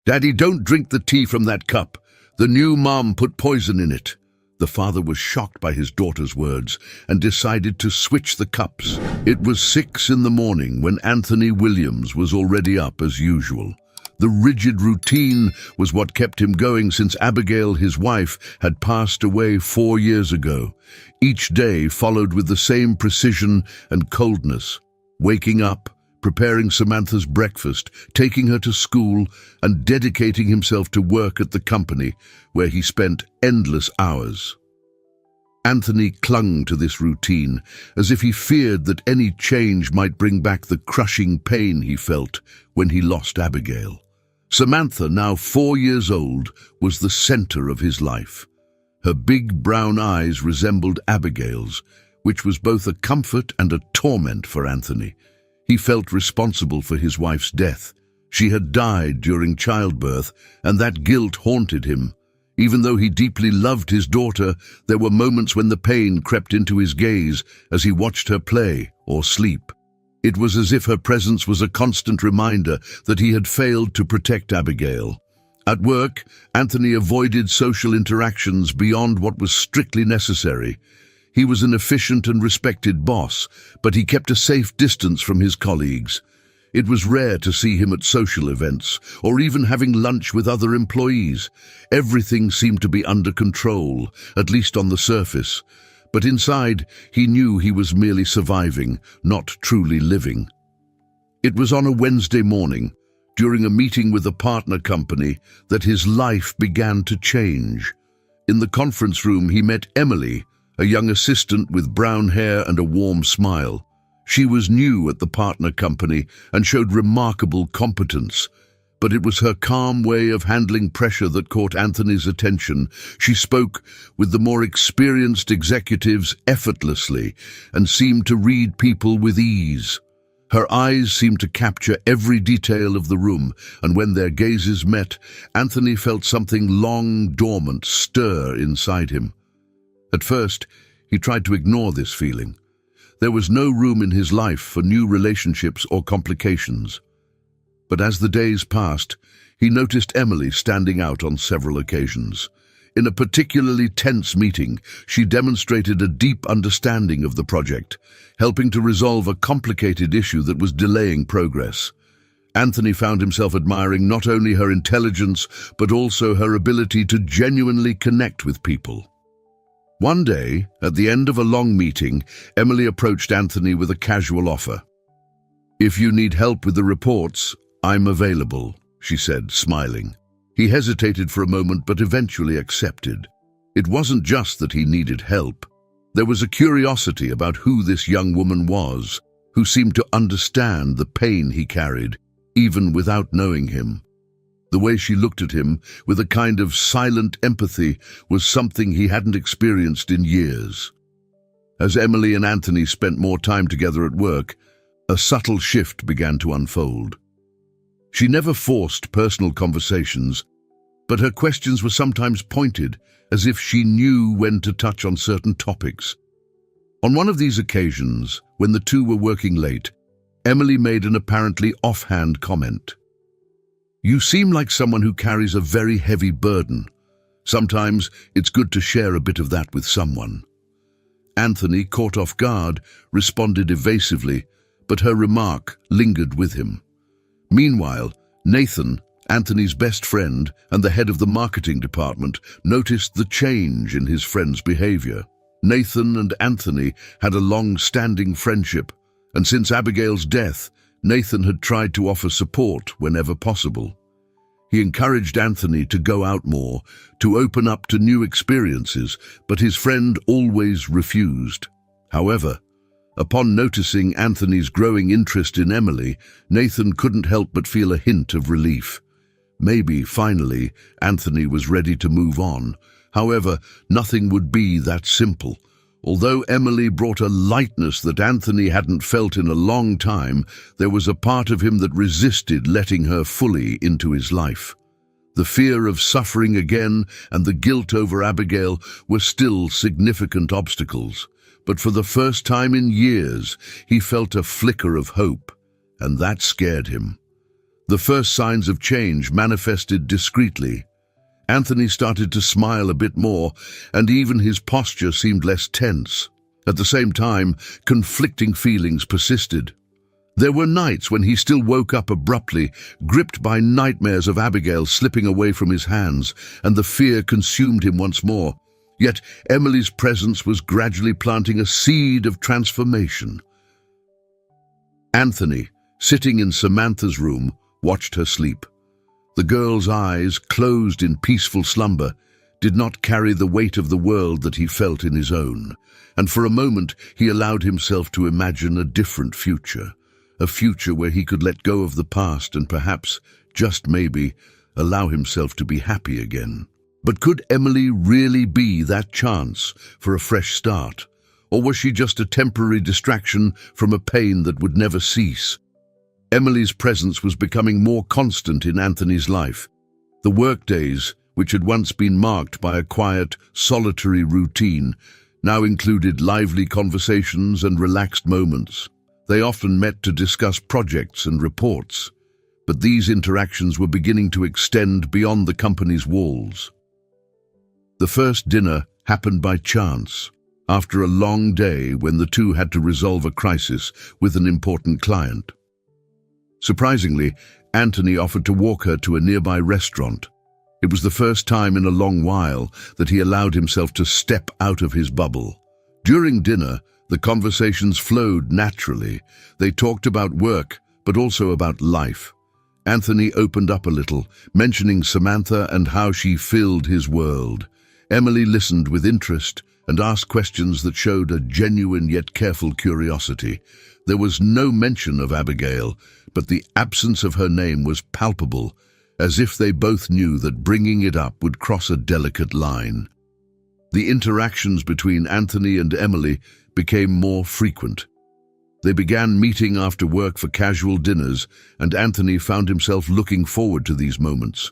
"Daddy, don't drink the tea from that cup. The new mom put poison in it." The father was shocked by his daughter's words and decided to switch the cups. It was 6 in the morning when Anthony Williams was already up as usual. The rigid routine was what kept him going since Abigail, his wife, had passed away 4 years ago. Each day followed with the same precision and coldness. Waking up, preparing Samantha's breakfast, taking her to school, and dedicating himself to work at the company, where he spent endless hours. Anthony clung to this routine, as if he feared that any change might bring back the crushing pain he felt when he lost Abigail. Samantha, now 4 years old, was the center of his life. Her big brown eyes resembled Abigail's, which was both a comfort and a torment for Anthony. He felt responsible for his wife's death. She had died during childbirth, and that guilt haunted him. Even though he deeply loved his daughter, there were moments when the pain crept into his gaze as he watched her play or sleep. It was as if her presence was a constant reminder that he had failed to protect Abigail. At work, Anthony avoided social interactions beyond what was strictly necessary. He was an efficient and respected boss, but he kept a safe distance from his colleagues. It was rare to see him at social events, or even having lunch with other employees. Everything seemed to be under control, at least on the surface. But inside, he knew he was merely surviving, not truly living. It was on a Wednesday morning, during a meeting with a partner company, that his life began to change. In the conference room, he met Emily, a young assistant with brown hair and a warm smile. She was new at the partner company and showed remarkable competence, but it was her calm way of handling pressure that caught Anthony's attention. She spoke with the more experienced executives effortlessly and seemed to read people with ease. Her eyes seemed to capture every detail of the room, and when their gazes met, Anthony felt something long dormant stir inside him. At first, he tried to ignore this feeling. There was no room in his life for new relationships or complications. But as the days passed, he noticed Emily standing out on several occasions. In a particularly tense meeting, she demonstrated a deep understanding of the project, helping to resolve a complicated issue that was delaying progress. Anthony found himself admiring not only her intelligence, but also her ability to genuinely connect with people. One day, at the end of a long meeting, Emily approached Anthony with a casual offer. "If you need help with the reports, I'm available," she said, smiling. He hesitated for a moment but eventually accepted. It wasn't just that he needed help. There was a curiosity about who this young woman was, who seemed to understand the pain he carried, even without knowing him. The way she looked at him, with a kind of silent empathy, was something he hadn't experienced in years. As Emily and Anthony spent more time together at work, a subtle shift began to unfold. She never forced personal conversations, but her questions were sometimes pointed, as if she knew when to touch on certain topics. On one of these occasions, when the two were working late, Emily made an apparently offhand comment. "You seem like someone who carries a very heavy burden. Sometimes it's good to share a bit of that with someone." Anthony, caught off guard, responded evasively, but her remark lingered with him. Meanwhile, Nathan, Anthony's best friend and the head of the marketing department, noticed the change in his friend's behavior. Nathan and Anthony had a long-standing friendship, and since Abigail's death, Nathan had tried to offer support whenever possible. He encouraged Anthony to go out more, to open up to new experiences, but his friend always refused. However, upon noticing Anthony's growing interest in Emily, Nathan couldn't help but feel a hint of relief. Maybe, finally, Anthony was ready to move on. However, nothing would be that simple. Although Emily brought a lightness that Anthony hadn't felt in a long time, there was a part of him that resisted letting her fully into his life. The fear of suffering again and the guilt over Abigail were still significant obstacles. But for the first time in years, he felt a flicker of hope, and that scared him. The first signs of change manifested discreetly. Anthony started to smile a bit more, and even his posture seemed less tense. At the same time, conflicting feelings persisted. There were nights when he still woke up abruptly, gripped by nightmares of Abigail slipping away from his hands, and the fear consumed him once more. Yet Emily's presence was gradually planting a seed of transformation. Anthony, sitting in Samantha's room, watched her sleep. The girl's eyes, closed in peaceful slumber, did not carry the weight of the world that he felt in his own, and for a moment he allowed himself to imagine a different future. A future where he could let go of the past and perhaps, just maybe, allow himself to be happy again. But could Emily really be that chance for a fresh start? Or was she just a temporary distraction from a pain that would never cease? Emily's presence was becoming more constant in Anthony's life. The workdays, which had once been marked by a quiet, solitary routine, now included lively conversations and relaxed moments. They often met to discuss projects and reports, but these interactions were beginning to extend beyond the company's walls. The first dinner happened by chance, after a long day when the two had to resolve a crisis with an important client. Surprisingly, Anthony offered to walk her to a nearby restaurant. It was the first time in a long while that he allowed himself to step out of his bubble. During dinner, the conversations flowed naturally. They talked about work, but also about life. Anthony opened up a little, mentioning Samantha and how she filled his world. Emily listened with interest and asked questions that showed a genuine yet careful curiosity. There was no mention of Abigail, but the absence of her name was palpable, as if they both knew that bringing it up would cross a delicate line. The interactions between Anthony and Emily became more frequent. They began meeting after work for casual dinners, and Anthony found himself looking forward to these moments.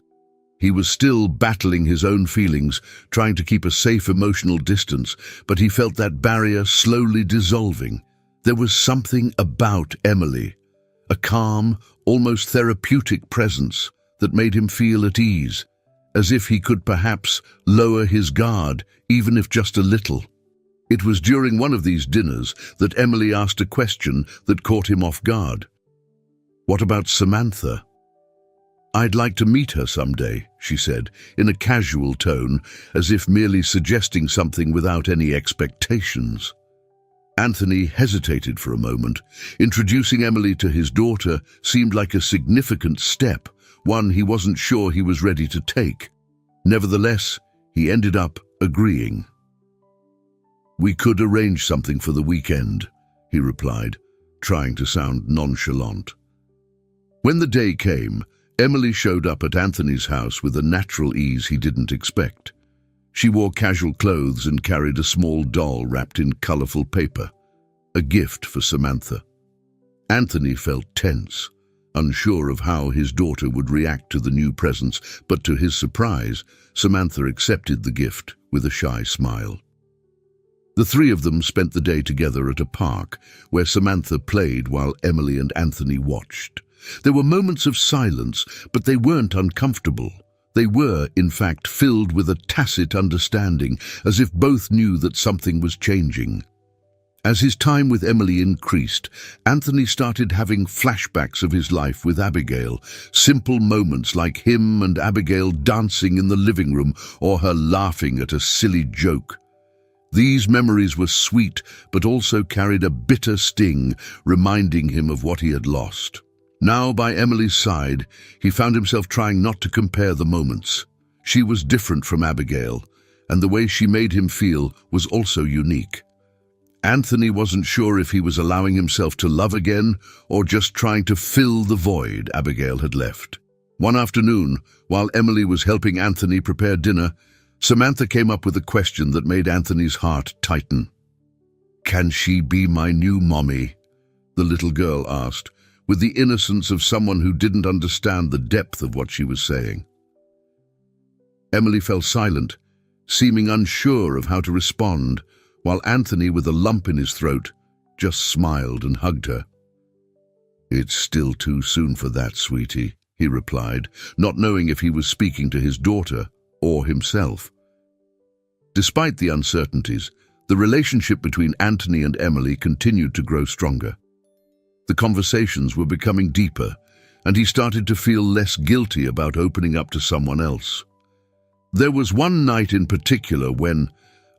He was still battling his own feelings, trying to keep a safe emotional distance, but he felt that barrier slowly dissolving. There was something about Emily, a calm, almost therapeutic presence that made him feel at ease, as if he could perhaps lower his guard, even if just a little. It was during one of these dinners that Emily asked a question that caught him off guard. "What about Samantha?" "I'd like to meet her someday," she said, in a casual tone, as if merely suggesting something without any expectations. Anthony hesitated for a moment. Introducing Emily to his daughter seemed like a significant step, one he wasn't sure he was ready to take. Nevertheless, he ended up agreeing. "We could arrange something for the weekend," he replied, trying to sound nonchalant. When the day came, Emily showed up at Anthony's house with a natural ease he didn't expect. She wore casual clothes and carried a small doll wrapped in colorful paper, a gift for Samantha. Anthony felt tense, unsure of how his daughter would react to the new presents, but to his surprise, Samantha accepted the gift with a shy smile. The three of them spent the day together at a park, where Samantha played while Emily and Anthony watched. There were moments of silence, but they weren't uncomfortable. They were, in fact, filled with a tacit understanding, as if both knew that something was changing. As his time with Emily increased, Anthony started having flashbacks of his life with Abigail, simple moments like him and Abigail dancing in the living room or her laughing at a silly joke. These memories were sweet, but also carried a bitter sting, reminding him of what he had lost. Now, by Emily's side, he found himself trying not to compare the moments. She was different from Abigail, and the way she made him feel was also unique. Anthony wasn't sure if he was allowing himself to love again or just trying to fill the void Abigail had left. One afternoon, while Emily was helping Anthony prepare dinner, Samantha came up with a question that made Anthony's heart tighten. "Can she be my new mommy?" the little girl asked, with the innocence of someone who didn't understand the depth of what she was saying. Emily fell silent, seeming unsure of how to respond, while Anthony, with a lump in his throat, just smiled and hugged her. "It's still too soon for that, sweetie," he replied, not knowing if he was speaking to his daughter or himself. Despite the uncertainties, the relationship between Anthony and Emily continued to grow stronger. The conversations were becoming deeper, and he started to feel less guilty about opening up to someone else. There was one night in particular when,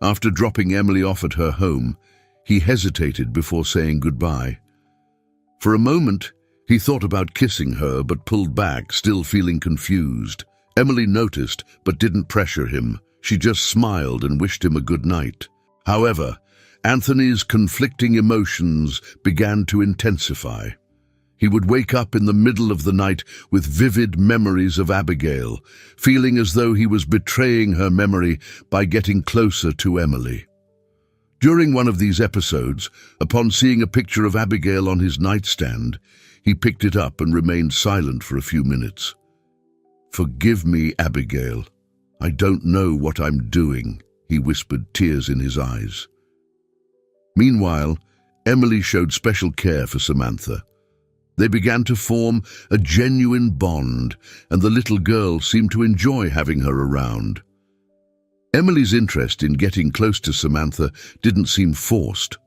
after dropping Emily off at her home, he hesitated before saying goodbye. For a moment, he thought about kissing her but pulled back, still feeling confused. Emily noticed but didn't pressure him. She just smiled and wished him a good night. However, Anthony's conflicting emotions began to intensify. He would wake up in the middle of the night with vivid memories of Abigail, feeling as though he was betraying her memory by getting closer to Emily. During one of these episodes, upon seeing a picture of Abigail on his nightstand, he picked it up and remained silent for a few minutes. "Forgive me, Abigail. I don't know what I'm doing," he whispered, tears in his eyes. Meanwhile, Emily showed special care for Samantha. They began to form a genuine bond, and the little girl seemed to enjoy having her around. Emily's interest in getting close to Samantha didn't seem forced.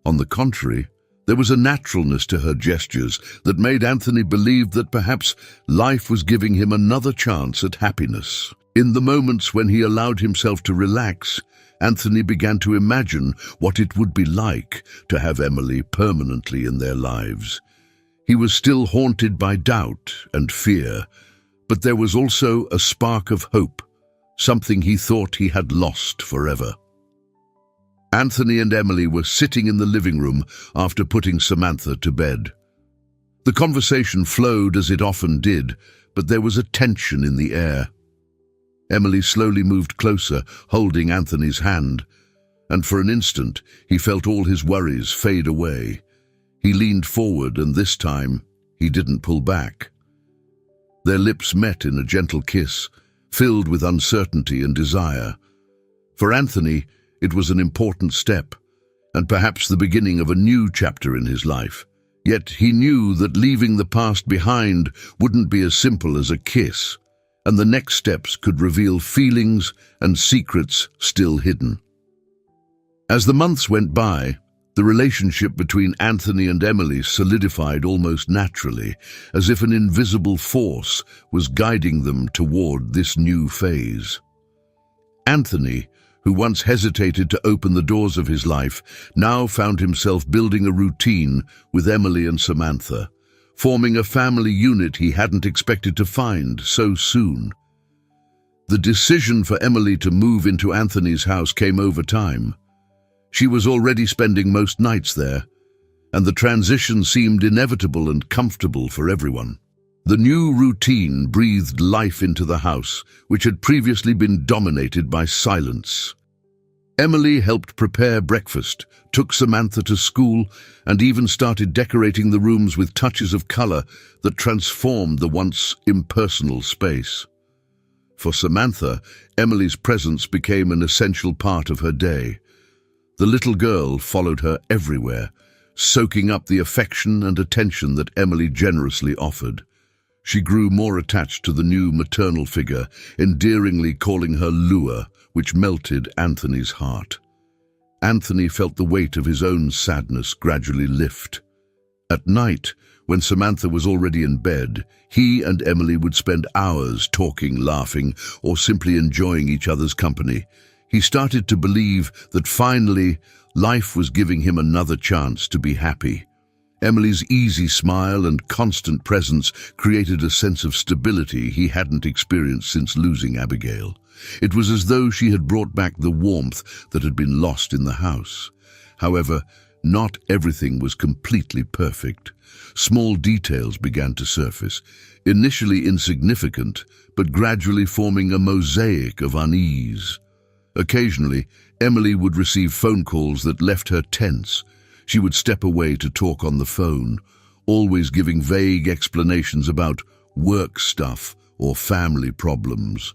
On the contrary, there was a naturalness to her gestures that made Anthony believe that perhaps life was giving him another chance at happiness. In the moments when he allowed himself to relax, Anthony began to imagine what it would be like to have Emily permanently in their lives. He was still haunted by doubt and fear, but there was also a spark of hope, something he thought he had lost forever. Anthony and Emily were sitting in the living room after putting Samantha to bed. The conversation flowed as it often did, but there was a tension in the air. Emily slowly moved closer, holding Anthony's hand, and for an instant he felt all his worries fade away. He leaned forward, and this time he didn't pull back. Their lips met in a gentle kiss, filled with uncertainty and desire. For Anthony, it was an important step, and perhaps the beginning of a new chapter in his life. Yet he knew that leaving the past behind wouldn't be as simple as a kiss, and the next steps could reveal feelings and secrets still hidden. As the months went by, the relationship between Anthony and Emily solidified almost naturally, as if an invisible force was guiding them toward this new phase. Anthony, who once hesitated to open the doors of his life, now found himself building a routine with Emily and Samantha, forming a family unit he hadn't expected to find so soon. The decision for Emily to move into Anthony's house came over time. She was already spending most nights there, and the transition seemed inevitable and comfortable for everyone. The new routine breathed life into the house, which had previously been dominated by silence. Emily helped prepare breakfast, took Samantha to school, and even started decorating the rooms with touches of color that transformed the once impersonal space. For Samantha, Emily's presence became an essential part of her day. The little girl followed her everywhere, soaking up the affection and attention that Emily generously offered. She grew more attached to the new maternal figure, endearingly calling her Lua, which melted Anthony's heart. Anthony felt the weight of his own sadness gradually lift. At night, when Samantha was already in bed, he and Emily would spend hours talking, laughing, or simply enjoying each other's company. He started to believe that finally, life was giving him another chance to be happy. Emily's easy smile and constant presence created a sense of stability he hadn't experienced since losing Abigail. It was as though she had brought back the warmth that had been lost in the house. However, not everything was completely perfect. Small details began to surface, initially insignificant, but gradually forming a mosaic of unease. Occasionally, Emily would receive phone calls that left her tense. She would step away to talk on the phone, always giving vague explanations about work stuff or family problems.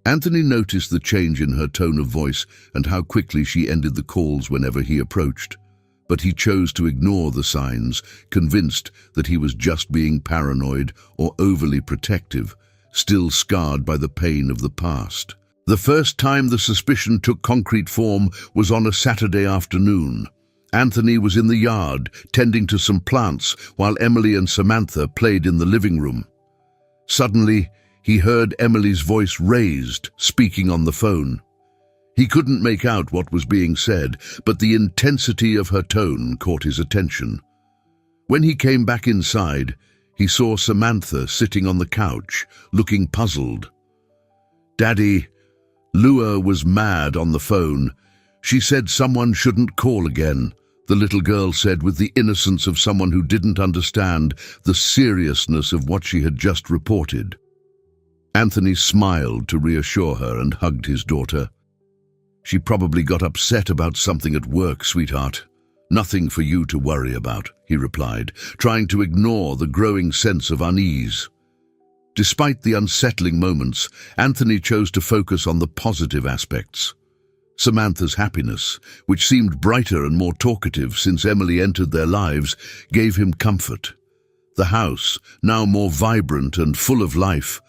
Anthony noticed the change in her tone of voice and how quickly she ended the calls whenever he approached. but he chose to ignore the signs, convinced that he was just being paranoid or overly protective, still scarred by the pain of the past. The first time the suspicion took concrete form was on a Saturday afternoon. Anthony was in the yard, tending to some plants, while Emily and Samantha played in the living room. Suddenly, he heard Emily's voice raised, speaking on the phone. He couldn't make out what was being said, but the intensity of her tone caught his attention. When he came back inside, he saw Samantha sitting on the couch, looking puzzled. "Daddy, Lua was mad on the phone. She said someone shouldn't call again," the little girl said with the innocence of someone who didn't understand the seriousness of what she had just reported. Anthony smiled to reassure her and hugged his daughter. "She probably got upset about something at work, sweetheart. Nothing for you to worry about," he replied, trying to ignore the growing sense of unease. Despite the unsettling moments, Anthony chose to focus on the positive aspects. Samantha's happiness, which seemed brighter and more talkative since Emily entered their lives, gave him comfort. The house, now more vibrant and full of life,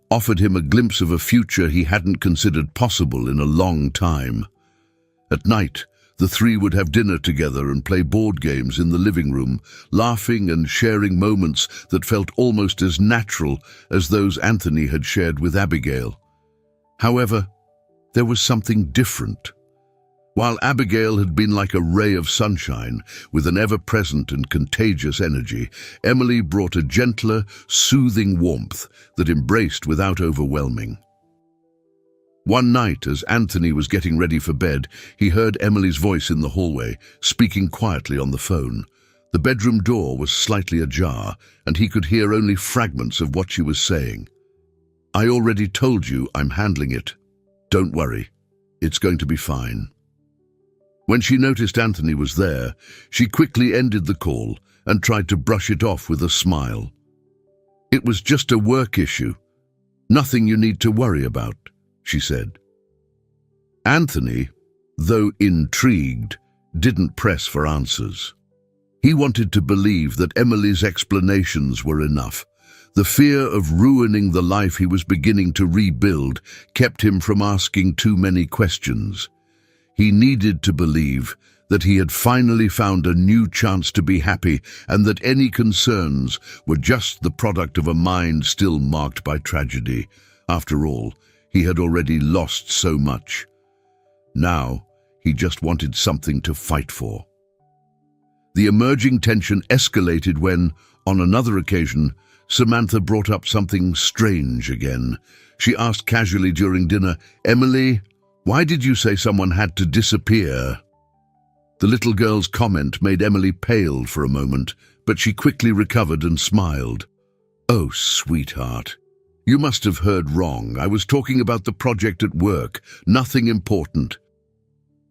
offered him a glimpse of a future he hadn't considered possible in a long time. At night, the three would have dinner together and play board games in the living room, laughing and sharing moments that felt almost as natural as those Anthony had shared with Abigail. However, there was something different. While Abigail had been like a ray of sunshine, with an ever-present and contagious energy, Emily brought a gentler, soothing warmth that embraced without overwhelming. One night, as Anthony was getting ready for bed, he heard Emily's voice in the hallway, speaking quietly on the phone. The bedroom door was slightly ajar, and he could hear only fragments of what she was saying. "I already told you I'm handling it. Don't worry. It's going to be fine." When she noticed Anthony was there, she quickly ended the call and tried to brush it off with a smile. "It was just a work issue. Nothing you need to worry about," she said. Anthony, though intrigued, didn't press for answers. He wanted to believe that Emily's explanations were enough. The fear of ruining the life he was beginning to rebuild kept him from asking too many questions. He needed to believe that he had finally found a new chance to be happy and that any concerns were just the product of a mind still marked by tragedy. After all, he had already lost so much. Now, he just wanted something to fight for. The emerging tension escalated when, on another occasion, Samantha brought up something strange again. She asked casually during dinner, "Emily, why did you say someone had to disappear?" The little girl's comment made Emily pale for a moment, but she quickly recovered and smiled. "Oh, sweetheart, you must have heard wrong. I was talking about the project at work, nothing important."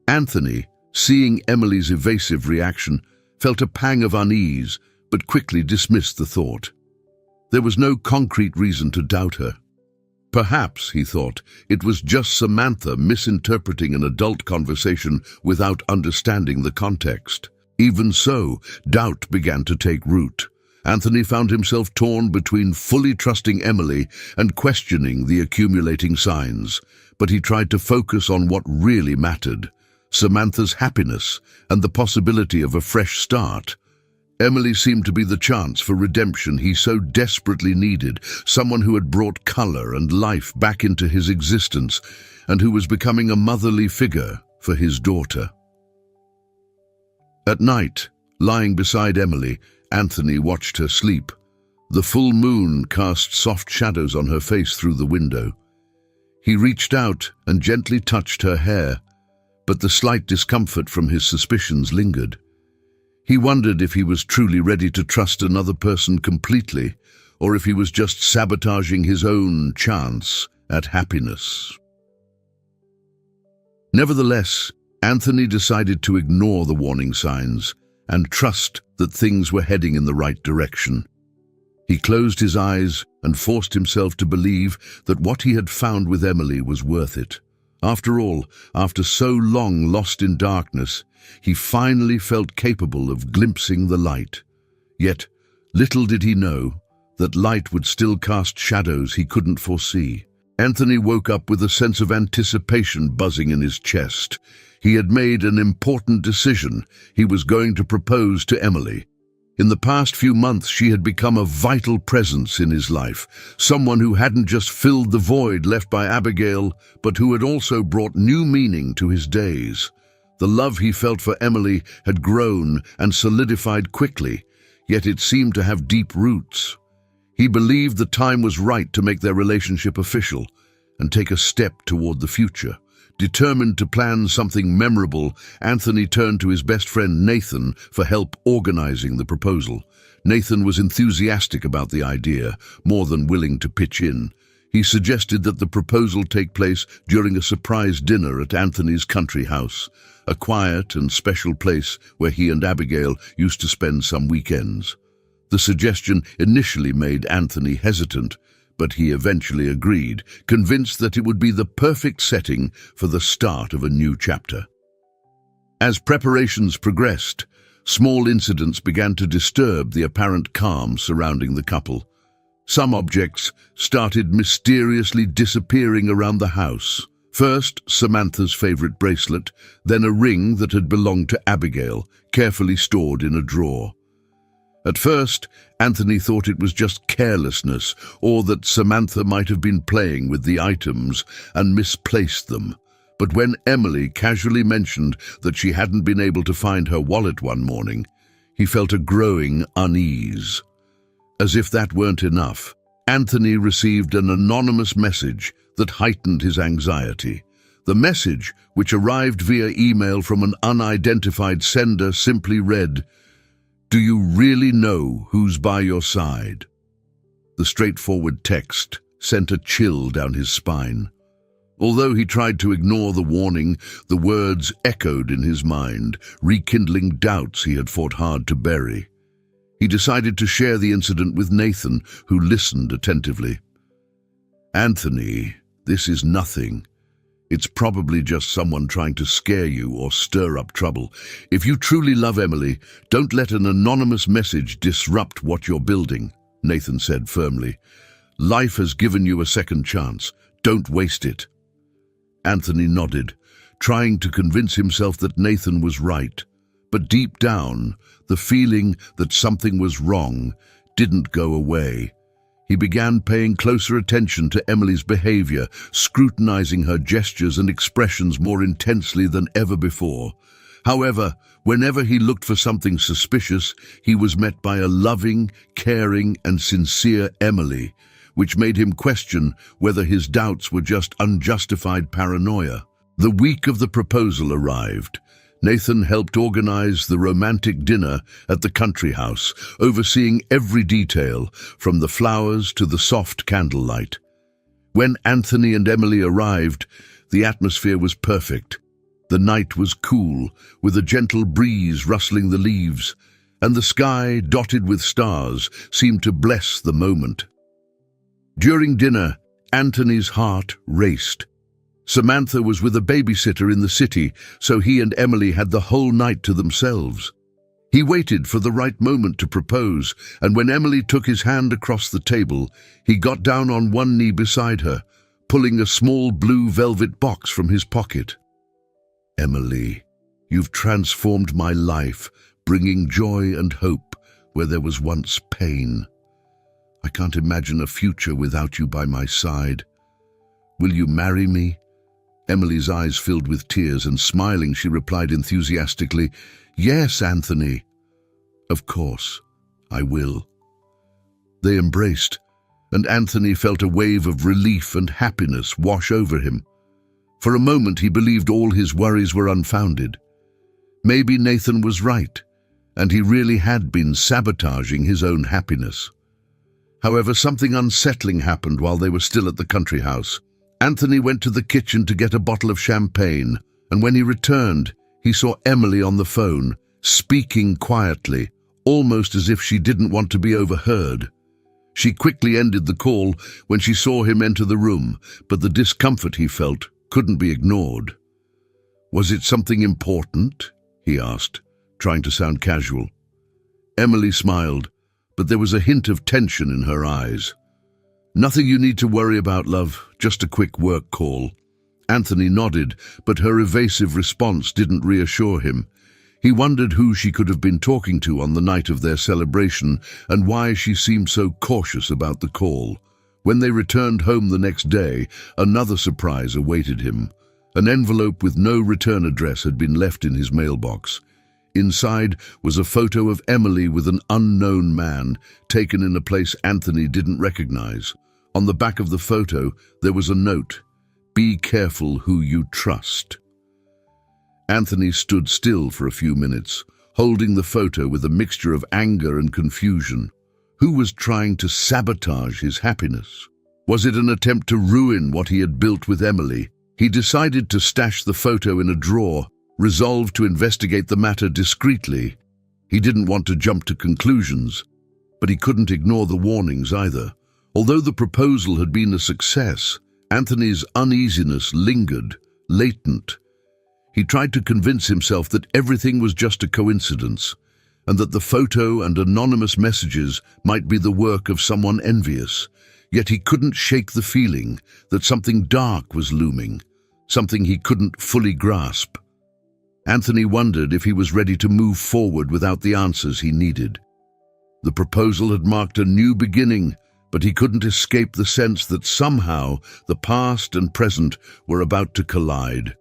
Anthony, seeing Emily's evasive reaction, felt a pang of unease, but quickly dismissed the thought. There was no concrete reason to doubt her. Perhaps, he thought, it was just Samantha misinterpreting an adult conversation without understanding the context. Even so, doubt began to take root. Anthony found himself torn between fully trusting Emily and questioning the accumulating signs, but he tried to focus on what really mattered: Samantha's happiness and the possibility of a fresh start. Emily seemed to be the chance for redemption he so desperately needed, someone who had brought color and life back into his existence and who was becoming a motherly figure for his daughter. At night, lying beside Emily, Anthony watched her sleep. The full moon cast soft shadows on her face through the window. He reached out and gently touched her hair, but the slight discomfort from his suspicions lingered. He wondered if he was truly ready to trust another person completely, or if he was just sabotaging his own chance at happiness. Nevertheless, Anthony decided to ignore the warning signs and trust that things were heading in the right direction. He closed his eyes and forced himself to believe that what he had found with Emily was worth it. After all, after so long lost in darkness, he finally felt capable of glimpsing the light. Yet, little did he know that light would still cast shadows he couldn't foresee. Anthony woke up with a sense of anticipation buzzing in his chest. He had made an important decision. He was going to propose to Emily. In the past few months, she had become a vital presence in his life, someone who hadn't just filled the void left by Abigail, but who had also brought new meaning to his days. The love he felt for Emily had grown and solidified quickly, yet it seemed to have deep roots. He believed the time was right to make their relationship official and take a step toward the future. Determined to plan something memorable, Anthony turned to his best friend Nathan for help organizing the proposal. Nathan was enthusiastic about the idea, more than willing to pitch in. He suggested that the proposal take place during a surprise dinner at Anthony's country house, a quiet and special place where he and Abigail used to spend some weekends. The suggestion initially made Anthony hesitant, but he eventually agreed, convinced that it would be the perfect setting for the start of a new chapter. As preparations progressed, small incidents began to disturb the apparent calm surrounding the couple. Some objects started mysteriously disappearing around the house. First, Samantha's favorite bracelet, then a ring that had belonged to Abigail, carefully stored in a drawer. At first, Anthony thought it was just carelessness, or that Samantha might have been playing with the items and misplaced them. But when Emily casually mentioned that she hadn't been able to find her wallet one morning, he felt a growing unease. As if that weren't enough, Anthony received an anonymous message that heightened his anxiety. The message, which arrived via email from an unidentified sender, simply read, "Do you really know who's by your side?" The straightforward text sent a chill down his spine. Although he tried to ignore the warning, the words echoed in his mind, rekindling doubts he had fought hard to bury. He decided to share the incident with Nathan, who listened attentively. "Anthony, this is nothing. It's probably just someone trying to scare you or stir up trouble. If you truly love Emily, don't let an anonymous message disrupt what you're building," Nathan said firmly. "Life has given you a second chance. Don't waste it." Anthony nodded, trying to convince himself that Nathan was right. But deep down, the feeling that something was wrong didn't go away. He began paying closer attention to Emily's behavior, scrutinizing her gestures and expressions more intensely than ever before. However, whenever he looked for something suspicious, he was met by a loving, caring, and sincere Emily, which made him question whether his doubts were just unjustified paranoia. The week of the proposal arrived. Nathan helped organize the romantic dinner at the country house, overseeing every detail, from the flowers to the soft candlelight. When Anthony and Emily arrived, the atmosphere was perfect. The night was cool, with a gentle breeze rustling the leaves, and the sky, dotted with stars, seemed to bless the moment. During dinner, Anthony's heart raced. Samantha was with a babysitter in the city, so he and Emily had the whole night to themselves. He waited for the right moment to propose, and when Emily took his hand across the table, he got down on one knee beside her, pulling a small blue velvet box from his pocket. "Emily, you've transformed my life, bringing joy and hope where there was once pain. I can't imagine a future without you by my side. Will you marry me?" Emily's eyes filled with tears, and smiling, she replied enthusiastically, "Yes, Anthony. Of course, I will." They embraced, and Anthony felt a wave of relief and happiness wash over him. For a moment, he believed all his worries were unfounded. Maybe Nathan was right, and he really had been sabotaging his own happiness. However, something unsettling happened while they were still at the country house. Anthony went to the kitchen to get a bottle of champagne, and when he returned, he saw Emily on the phone, speaking quietly, almost as if she didn't want to be overheard. She quickly ended the call when she saw him enter the room, but the discomfort he felt couldn't be ignored. "Was it something important?" he asked, trying to sound casual. Emily smiled, but there was a hint of tension in her eyes. "Nothing you need to worry about, love, just a quick work call." Anthony nodded, but her evasive response didn't reassure him. He wondered who she could have been talking to on the night of their celebration and why she seemed so cautious about the call. When they returned home the next day, another surprise awaited him. An envelope with no return address had been left in his mailbox. Inside was a photo of Emily with an unknown man, taken in a place Anthony didn't recognize. On the back of the photo, there was a note: "Be careful who you trust." Anthony stood still for a few minutes, holding the photo with a mixture of anger and confusion. Who was trying to sabotage his happiness? Was it an attempt to ruin what he had built with Emily? He decided to stash the photo in a drawer, resolved to investigate the matter discreetly. He didn't want to jump to conclusions, but he couldn't ignore the warnings either. Although the proposal had been a success, Anthony's uneasiness lingered, latent. He tried to convince himself that everything was just a coincidence, and that the photo and anonymous messages might be the work of someone envious. Yet he couldn't shake the feeling that something dark was looming, something he couldn't fully grasp. Anthony wondered if he was ready to move forward without the answers he needed. The proposal had marked a new beginning, but he couldn't escape the sense that somehow the past and present were about to collide,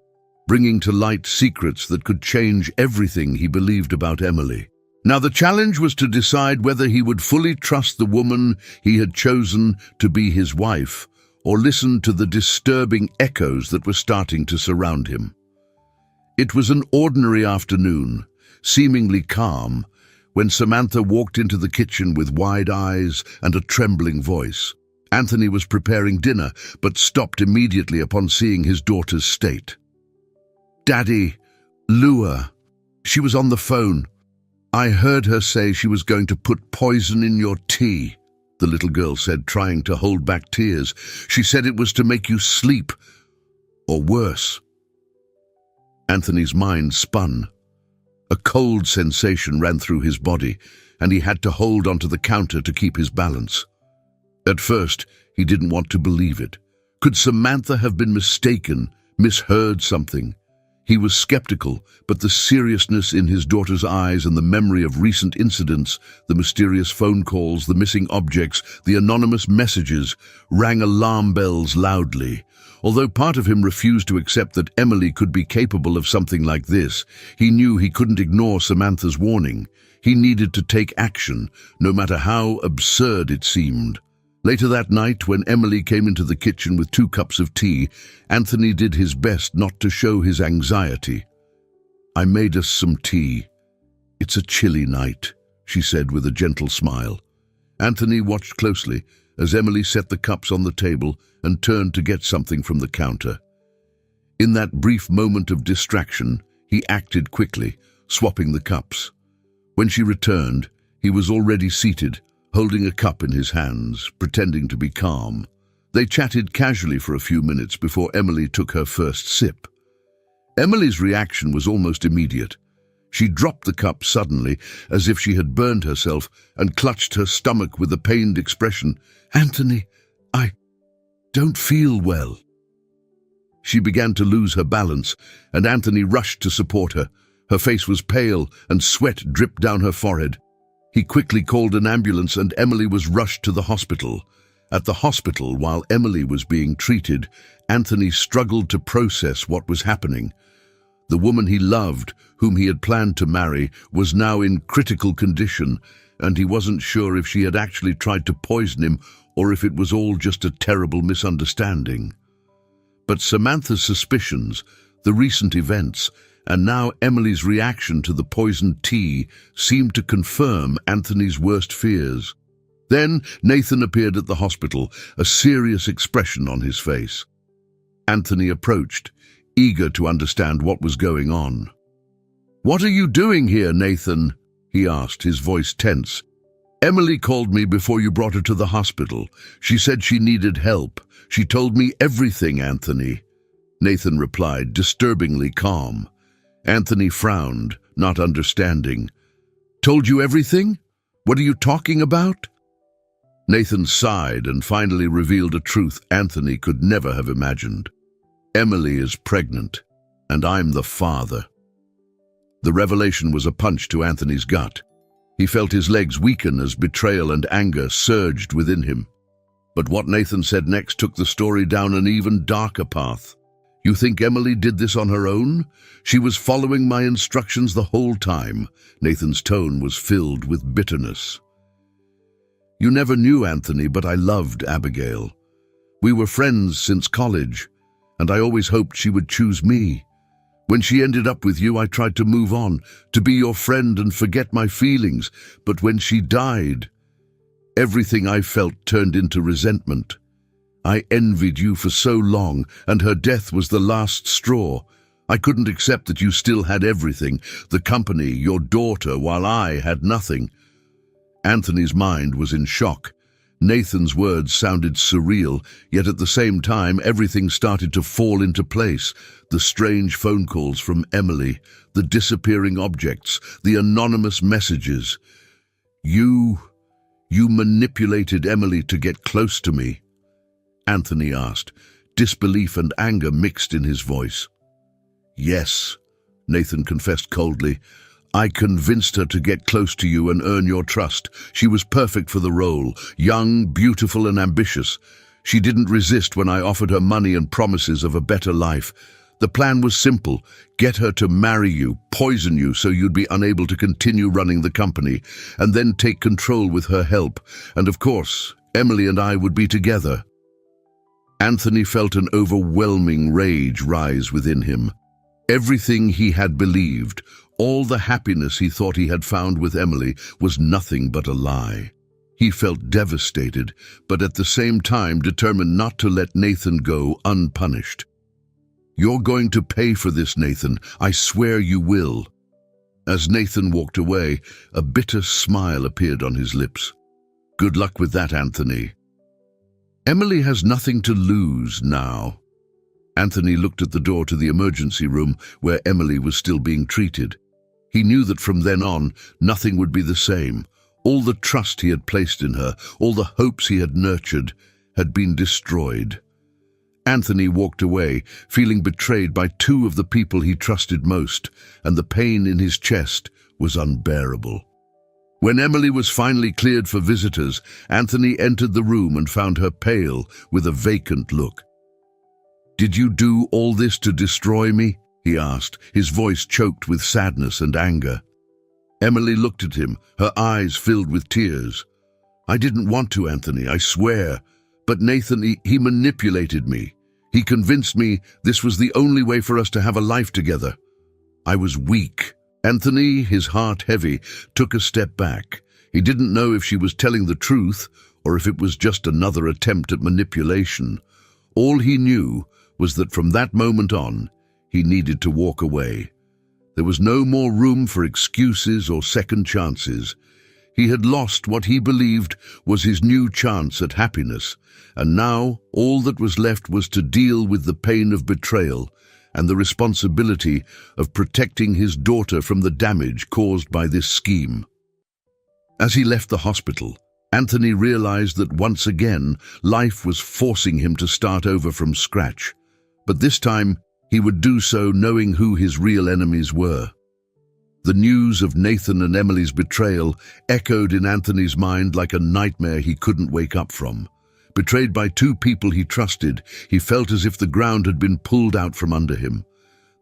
bringing to light secrets that could change everything he believed about Emily. Now the challenge was to decide whether he would fully trust the woman he had chosen to be his wife, or listen to the disturbing echoes that were starting to surround him. It was an ordinary afternoon, seemingly calm, when Samantha walked into the kitchen with wide eyes and a trembling voice. Anthony was preparing dinner, but stopped immediately upon seeing his daughter's state. "Daddy, Lua. She was on the phone. I heard her say she was going to put poison in your tea," the little girl said, trying to hold back tears. "She said it was to make you sleep, or worse." Anthony's mind spun. A cold sensation ran through his body, and he had to hold onto the counter to keep his balance. At first, he didn't want to believe it. Could Samantha have been mistaken, misheard something? He was skeptical, but the seriousness in his daughter's eyes and the memory of recent incidents, the mysterious phone calls, the missing objects, the anonymous messages, rang alarm bells loudly. Although part of him refused to accept that Emily could be capable of something like this, he knew he couldn't ignore Samantha's warning. He needed to take action, no matter how absurd it seemed. Later that night, when Emily came into the kitchen with 2 cups of tea, Anthony did his best not to show his anxiety. "I made us some tea. It's a chilly night," she said with a gentle smile. Anthony watched closely as Emily set the cups on the table and turned to get something from the counter. In that brief moment of distraction, he acted quickly, swapping the cups. When she returned, he was already seated, holding a cup in his hands, pretending to be calm. They chatted casually for a few minutes before Emily took her first sip. Emily's reaction was almost immediate. She dropped the cup suddenly, as if she had burned herself, and clutched her stomach with a pained expression. "Anthony, I don't feel well." She began to lose her balance, and Anthony rushed to support her. Her face was pale, and sweat dripped down her forehead. He quickly called an ambulance, and Emily was rushed to the hospital. At the hospital, while Emily was being treated, Anthony struggled to process what was happening. The woman he loved, whom he had planned to marry, was now in critical condition, and he wasn't sure if she had actually tried to poison him or if it was all just a terrible misunderstanding. But Samantha's suspicions, the recent events, and now Emily's reaction to the poisoned tea seemed to confirm Anthony's worst fears. Then Nathan appeared at the hospital, a serious expression on his face. Anthony approached, eager to understand what was going on. "What are you doing here, Nathan?" he asked, his voice tense. "Emily called me before you brought her to the hospital. She said she needed help. She told me everything, Anthony." Nathan replied, disturbingly calm. Anthony frowned, not understanding. Told you everything? What are you talking about? Nathan sighed and finally revealed a truth Anthony could never have imagined. Emily is pregnant, and I'm the father. The revelation was a punch to Anthony's gut. He felt his legs weaken as betrayal and anger surged within him. But what Nathan said next took the story down an even darker path. You think Emily did this on her own? She was following my instructions the whole time. Nathan's tone was filled with bitterness. You never knew Anthony, but I loved Abigail. We were friends since college, and I always hoped she would choose me. When she ended up with you, I tried to move on, to be your friend and forget my feelings. But when she died, everything I felt turned into resentment. I envied you for so long, and her death was the last straw. I couldn't accept that you still had everything, the company, your daughter, while I had nothing. Anthony's mind was in shock. Nathan's words sounded surreal, yet at the same time everything started to fall into place. The strange phone calls from Emily, the disappearing objects, the anonymous messages. You manipulated Emily to get close to me? Anthony asked, disbelief and anger mixed in his voice. Yes, Nathan confessed coldly. I convinced her to get close to you and earn your trust. She was perfect for the role, young, beautiful, and ambitious. She didn't resist when I offered her money and promises of a better life. The plan was simple: get her to marry you, poison you so you'd be unable to continue running the company, and then take control with her help. And of course, Emily and I would be together. Anthony felt an overwhelming rage rise within him. Everything he had believed, all the happiness he thought he had found with Emily, was nothing but a lie. He felt devastated, but at the same time determined not to let Nathan go unpunished. You're going to pay for this, Nathan. I swear you will. As Nathan walked away, a bitter smile appeared on his lips. Good luck with that, Anthony. Emily has nothing to lose now. Anthony looked at the door to the emergency room where Emily was still being treated. He knew that from then on, nothing would be the same. All the trust he had placed in her, all the hopes he had nurtured, had been destroyed. Anthony walked away, feeling betrayed by two of the people he trusted most, and the pain in his chest was unbearable. When Emily was finally cleared for visitors, Anthony entered the room and found her pale, with a vacant look. Did you do all this to destroy me? He asked, his voice choked with sadness and anger. Emily looked at him, her eyes filled with tears. I didn't want to, Anthony, I swear. But Nathan, he manipulated me. He convinced me this was the only way for us to have a life together. I was weak. Anthony, his heart heavy, took a step back. He didn't know if she was telling the truth or if it was just another attempt at manipulation. All he knew was that from that moment on, he needed to walk away. There was no more room for excuses or second chances. He had lost what he believed was his new chance at happiness, and now all that was left was to deal with the pain of betrayal and the responsibility of protecting his daughter from the damage caused by this scheme. As he left the hospital, Anthony realized that once again life was forcing him to start over from scratch, but this time he would do so knowing who his real enemies were. The news of Nathan and Emily's betrayal echoed in Anthony's mind like a nightmare he couldn't wake up from. Betrayed by two people he trusted, he felt as if the ground had been pulled out from under him.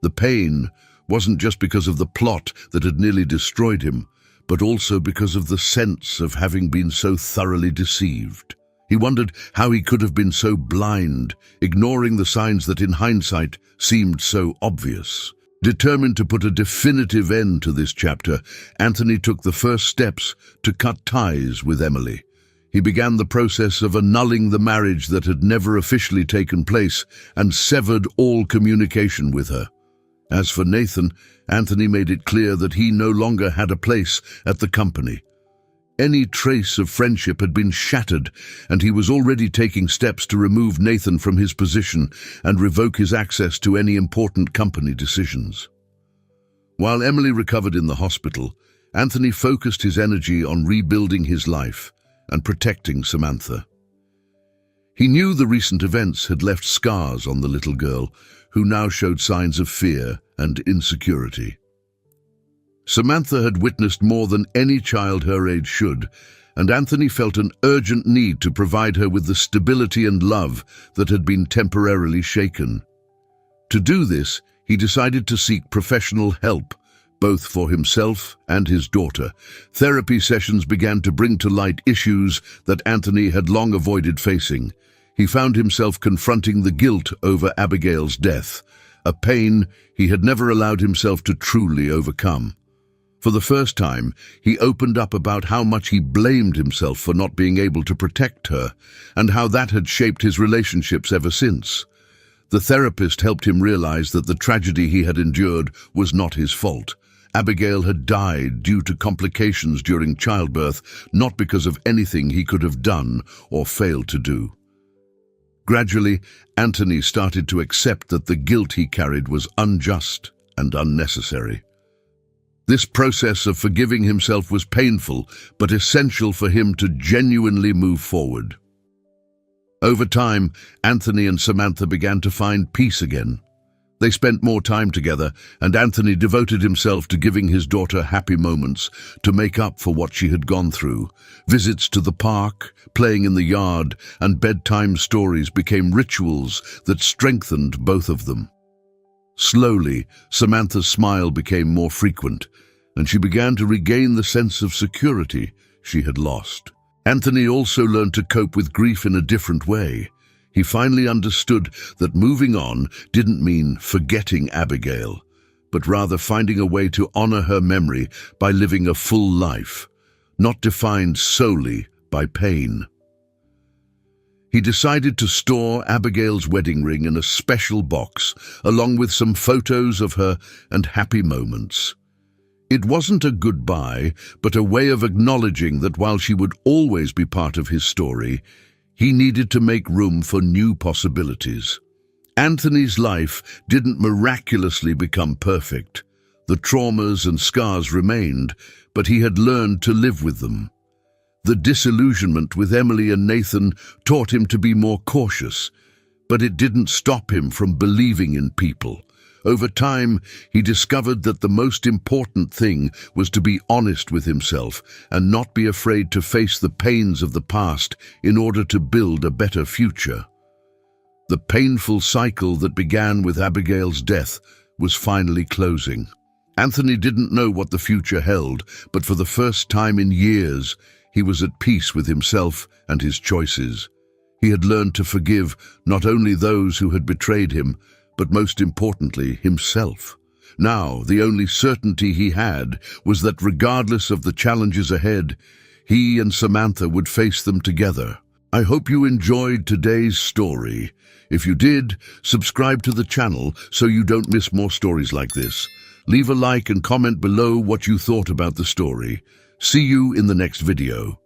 The pain wasn't just because of the plot that had nearly destroyed him, but also because of the sense of having been so thoroughly deceived. He wondered how he could have been so blind, ignoring the signs that in hindsight seemed so obvious. Determined to put a definitive end to this chapter, Anthony took the first steps to cut ties with Emily. He began the process of annulling the marriage that had never officially taken place and severed all communication with her. As for Nathan, Anthony made it clear that he no longer had a place at the company. Any trace of friendship had been shattered, and he was already taking steps to remove Nathan from his position and revoke his access to any important company decisions. While Emily recovered in the hospital, Anthony focused his energy on rebuilding his life and protecting Samantha. He knew the recent events had left scars on the little girl, who now showed signs of fear and insecurity. Samantha had witnessed more than any child her age should, and Anthony felt an urgent need to provide her with the stability and love that had been temporarily shaken. To do this, he decided to seek professional help, both for himself and his daughter. Therapy sessions began to bring to light issues that Anthony had long avoided facing. He found himself confronting the guilt over Abigail's death, a pain he had never allowed himself to truly overcome. For the first time, he opened up about how much he blamed himself for not being able to protect her, and how that had shaped his relationships ever since. The therapist helped him realize that the tragedy he had endured was not his fault. Abigail had died due to complications during childbirth, not because of anything he could have done or failed to do. Gradually, Anthony started to accept that the guilt he carried was unjust and unnecessary. This process of forgiving himself was painful, but essential for him to genuinely move forward. Over time, Anthony and Samantha began to find peace again. They spent more time together, and Anthony devoted himself to giving his daughter happy moments to make up for what she had gone through. Visits to the park, playing in the yard, and bedtime stories became rituals that strengthened both of them. Slowly, Samantha's smile became more frequent, and she began to regain the sense of security she had lost. Anthony also learned to cope with grief in a different way. He finally understood that moving on didn't mean forgetting Abigail, but rather finding a way to honor her memory by living a full life, not defined solely by pain. He decided to store Abigail's wedding ring in a special box, along with some photos of her and happy moments. It wasn't a goodbye, but a way of acknowledging that while she would always be part of his story, he needed to make room for new possibilities. Anthony's life didn't miraculously become perfect. The traumas and scars remained, but he had learned to live with them. The disillusionment with Emily and Nathan taught him to be more cautious, but it didn't stop him from believing in people. Over time, he discovered that the most important thing was to be honest with himself and not be afraid to face the pains of the past in order to build a better future. The painful cycle that began with Abigail's death was finally closing. Anthony didn't know what the future held, but for the first time in years, he was at peace with himself and his choices. He had learned to forgive not only those who had betrayed him, but most importantly, himself. Now, the only certainty he had was that regardless of the challenges ahead, he and Samantha would face them together. I hope you enjoyed today's story. If you did, subscribe to the channel so you don't miss more stories like this. Leave a like and comment below what you thought about the story. See you in the next video.